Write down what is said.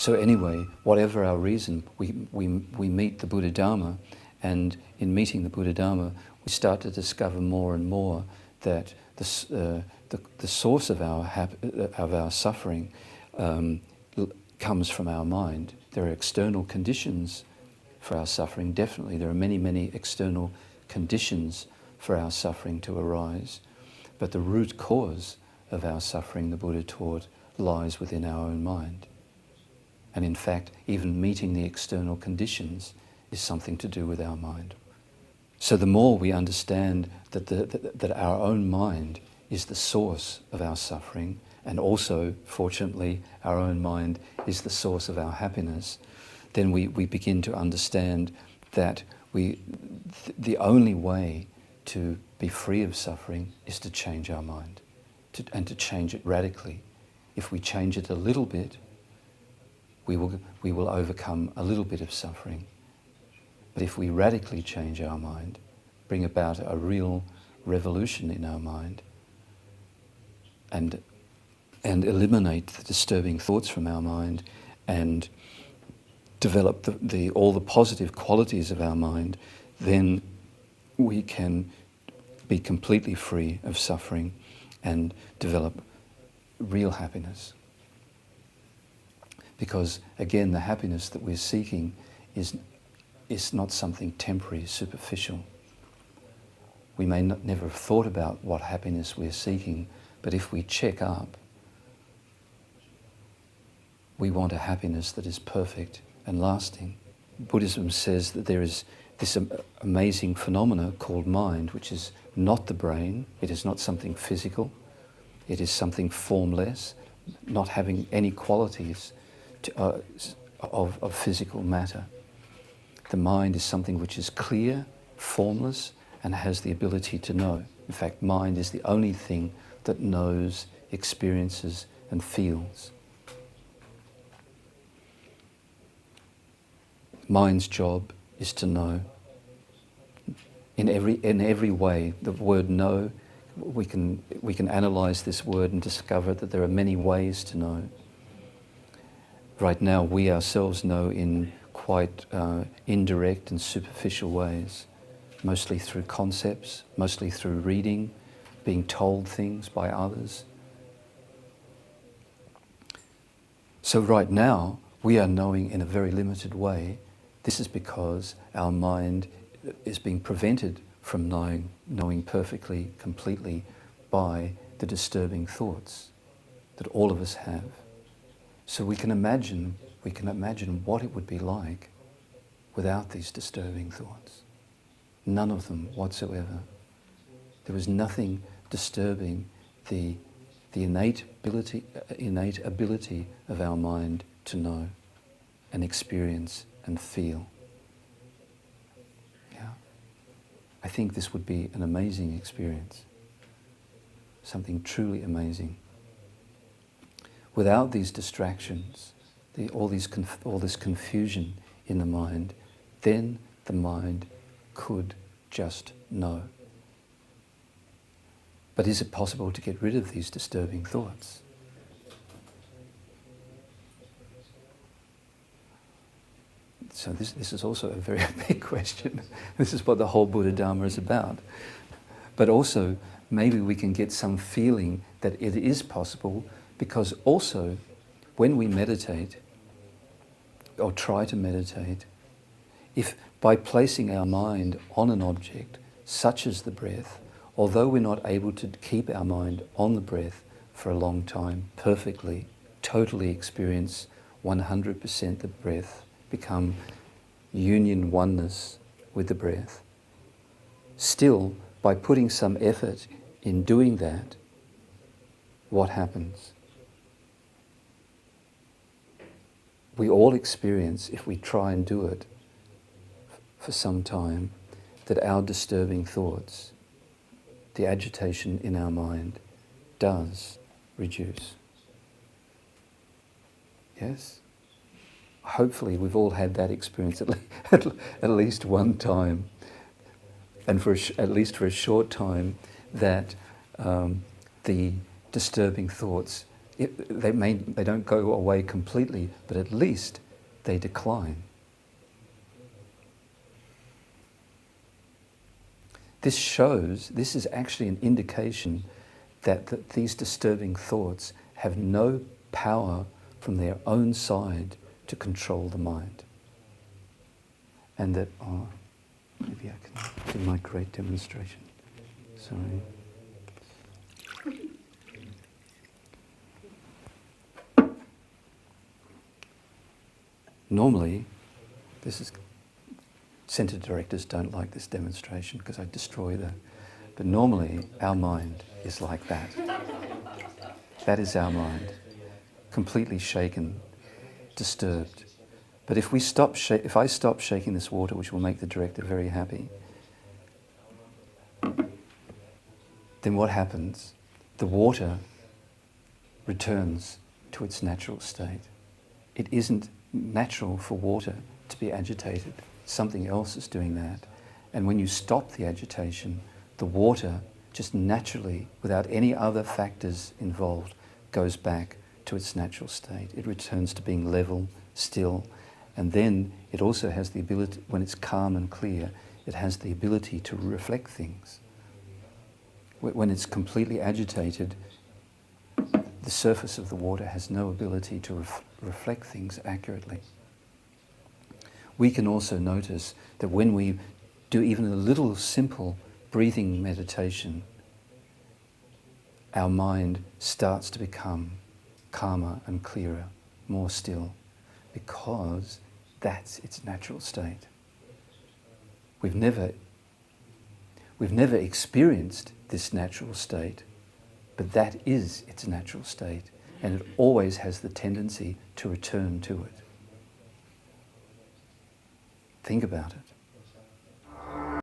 So anyway, whatever our reason, we meet the Buddha Dharma, and in meeting the Buddha Dharma, we start to discover more and more that the source of our suffering comes from our mind. There are external conditions for our suffering, definitely. There are many, many external conditions for our suffering to arise. But the root cause of our suffering, the Buddha taught, lies within our own mind. And in fact, even meeting the external conditions is something to do with our mind. So the more we understand that our own mind is the source of our suffering, and also, fortunately, our own mind is the source of our happiness, then we begin to understand that the only way to be free of suffering is to change our mind, and to change it radically. If we change it a little bit, we will overcome a little bit of suffering. But if we radically change our mind, bring about a real revolution in our mind, and eliminate the disturbing thoughts from our mind, and develop all the positive qualities of our mind, then we can be completely free of suffering and develop real happiness. Because again, the happiness that we're seeking is not something temporary, superficial. We may never have thought about what happiness we're seeking, but if we check up, we want a happiness that is perfect and lasting. Buddhism says that there is this amazing phenomena called mind, which is not the brain. It is not something physical. It is something formless, not having any qualities of physical matter. The mind is something which is clear, formless, and has the ability to know. In fact, mind is the only thing that knows, experiences, and feels. Mind's job is to know. In every way, the word know, we can analyze this word and discover that there are many ways to know. Right now, we ourselves know in quite indirect and superficial ways, mostly through concepts, mostly through reading, being told things by others. So right now, we are knowing in a very limited way. This is because our mind is being prevented from knowing perfectly, completely by the disturbing thoughts that all of us have. So we can imagine what it would be like without these disturbing thoughts. None of them whatsoever. There was nothing disturbing the innate ability of our mind to know and experience and feel. Yeah. I think this would be an amazing experience. Something truly amazing. Without these distractions, all this confusion in the mind, then the mind could just know. But is it possible to get rid of these disturbing thoughts? So this is also a very big question. This is what the whole Buddha Dharma is about. But also, maybe we can get some feeling that it is possible, because also, when we meditate, or try to meditate, if by placing our mind on an object, such as the breath, although we're not able to keep our mind on the breath for a long time, perfectly, totally experience 100% the breath, become union oneness with the breath, still, by putting some effort in doing that, what happens? We all experience, if we try and do it for some time, that our disturbing thoughts, the agitation in our mind, does reduce. Yes? Hopefully we've all had that experience at least one time, and at least for a short time, that the disturbing thoughts They don't go away completely, but at least they decline. This is actually an indication that these disturbing thoughts have no power from their own side to control the mind. And that, maybe I can do my great demonstration. Sorry. Normally, center directors don't like this demonstration because I destroy that. But normally, our mind is like that. That is our mind, completely shaken, disturbed. But if I stop shaking this water, which will make the director very happy, then what happens? The water returns to its natural state. It isn't natural for water to be agitated. Something else is doing that. And when you stop the agitation, the water just naturally, without any other factors involved, goes back to its natural state. It returns to being level, still, and then it also has the ability, when it's calm and clear, it has the ability to reflect things. When it's completely agitated, the surface of the water has no ability to reflect things accurately. We can also notice that when we do even a little simple breathing meditation, our mind starts to become calmer and clearer, more still, because that's its natural state. We've never experienced this natural state, but that is its natural state, and it always has the tendency to return to it. Think about it.